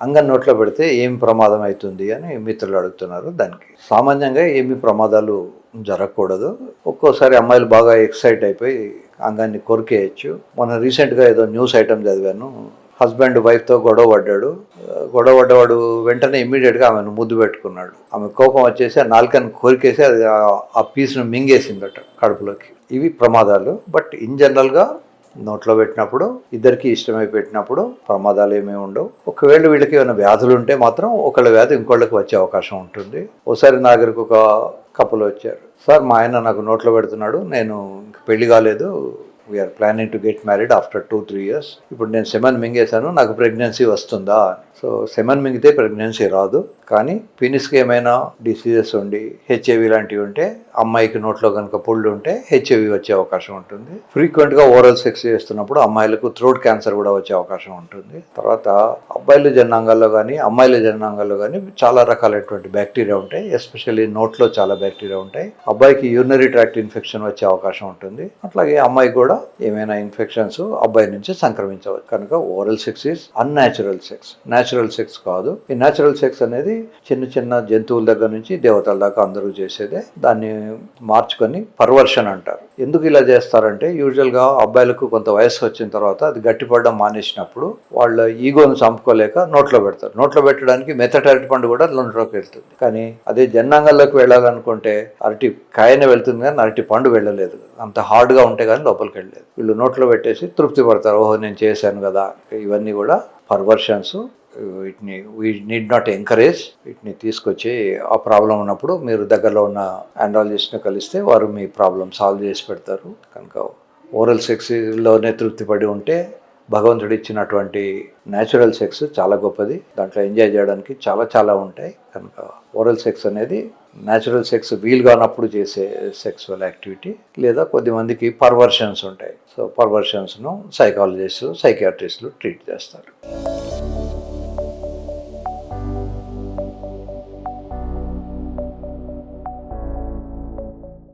అంగం నోట్లో పెడితే ఏం ప్రమాదం అవుతుంది అని మిత్రులు అడుగుతున్నారు. దానికి సామాన్యంగా ఏమి ప్రమాదాలు జరగకూడదు. ఒక్కోసారి అమ్మాయిలు బాగా ఎక్సైట్ అయిపోయి అంగాన్ని కొరికేయచ్చు. మొన్న రీసెంట్గా ఏదో న్యూస్ ఐటమ్ చదివాను. హస్బెండ్ వైఫ్తో గొడవ పడ్డవాడు వెంటనే ఇమ్మీడియట్గా ఆమెను ముద్దు పెట్టుకున్నాడు. ఆమె కోపం వచ్చేసి ఆ నాలుకని కోరికేసి అది ఆ పీస్ను మింగేసిందట కడుపులోకి. ఇవి ప్రమాదాలు. బట్ ఇన్ జనరల్గా నోట్లో పెట్టినప్పుడు ఇద్దరికి ఇష్టమై పెట్టినప్పుడు ప్రమాదాలు ఏమీ ఉండవు. ఒకవేళ వీళ్ళకి ఏమైనా వ్యాధులు ఉంటే మాత్రం ఒకళ్ళ వ్యాధి ఇంకోళ్ళకి వచ్చే అవకాశం ఉంటుంది. ఒకసారి నా దగ్గరకు ఒక కపుల్ వచ్చారు. సార్, మా ఆయన నాకు నోట్లో పెడుతున్నాడు, నేను పెళ్లి కాలేదు, we are planning to get married after 2-3 years. ఇప్పుడు నేను సెమెన్ మింగేశాను, నాకు ప్రెగ్నెన్సీ వస్తుందా? సో సెమెన్ మింగితే ప్రెగ్నెన్సీ రాదు, కానీ పీనిస్కి ఏమైనా డిసీజెస్ ఉండి హెచ్ఐవి లాంటివి ఉంటే, అమ్మాయికి నోట్లో కనుక పుళ్ళు ఉంటే హెచ్ఐవి వచ్చే అవకాశం ఉంటుంది. ఫ్రీక్వెంట్గా ఓరల్ సెక్స్ చేస్తున్నప్పుడు అమ్మాయిలకు థ్రోట్ క్యాన్సర్ కూడా వచ్చే అవకాశం ఉంటుంది. తర్వాత అబ్బాయిల జననాంగాల్లో కానీ అమ్మాయిల జననాంగాల్లో కానీ చాలా రకాలైనటువంటి బ్యాక్టీరియా ఉంటాయి. ఎస్పెషల్లీ నోట్లో చాలా బ్యాక్టీరియా ఉంటాయి. అబ్బాయికి యూరినరీ ట్రాక్ట్ ఇన్ఫెక్షన్ వచ్చే అవకాశం ఉంటుంది. అట్లాగే అమ్మాయి కూడా ఏమైనా ఇన్ఫెక్షన్స్ అబ్బాయి నుంచి సంక్రమించవచ్చు. కనుక oral sex is unnatural sex, natural sex కాదు. ఈ న్యాచురల్ సెక్స్ అనేది చిన్న చిన్న జంతువుల దగ్గర నుంచి దేవతల దాకా అందరూ చేసేదే. దాన్ని మార్చుకొని పర్వర్షన్ అంటారు. ఎందుకు ఇలా చేస్తారంటే, యూజువల్గా అబ్బాయిలకు కొంత వయసు వచ్చిన తర్వాత అది గట్టిపడడం మానేసినప్పుడు వాళ్ళ ఈగోను చంపుకోలేక నోట్లో పెడతారు. నోట్లో పెట్టడానికి మెత్తటి అరటి పండు కూడా నోట్లోకి వెళ్తుంది. కానీ అదే జన్నాంగాల్లోకి వెళ్ళాలనుకుంటే అరటి కాయనే వెళ్తుంది, కానీ అరటి పండు వెళ్ళలేదు. అంత హార్డ్గా ఉంటే కానీ లోపలికి వెళ్ళలేదు. వీళ్ళు నోట్లో పెట్టేసి తృప్తి పడతారు, ఓహో నేను చేశాను కదా. ఇవన్నీ కూడా పర్వర్షన్స్. వీటిని వీ నీడ్ నాట్ ఎంకరేజ్. వీటిని తీసుకొచ్చి ఆ ప్రాబ్లం ఉన్నప్పుడు మీరు దగ్గరలో ఉన్న ఆండ్రాలజిస్ట్ని కలిస్తే వారు మీ ప్రాబ్లం సాల్వ్ చేసి పెడతారు. కనుక ఓరల్ సెక్స్లోనే తృప్తి పడి ఉంటే భగవంతుడు ఇచ్చినటువంటి న్యాచురల్ సెక్స్ చాలా గొప్పది. దాంట్లో ఎంజాయ్ చేయడానికి చాలా చాలా ఉంటాయి. కనుక ఓరల్ సెక్స్ అనేది న్యాచురల్ సెక్స్ వీలు కానప్పుడు చేసే సెక్సువల్ యాక్టివిటీ. లేదా కొద్దిమందికి పర్వర్షన్స్ ఉంటాయి. సో పర్వర్షన్స్ను సైకాలజిస్టులు, సైకియాట్రిస్టులు ట్రీట్ చేస్తారు.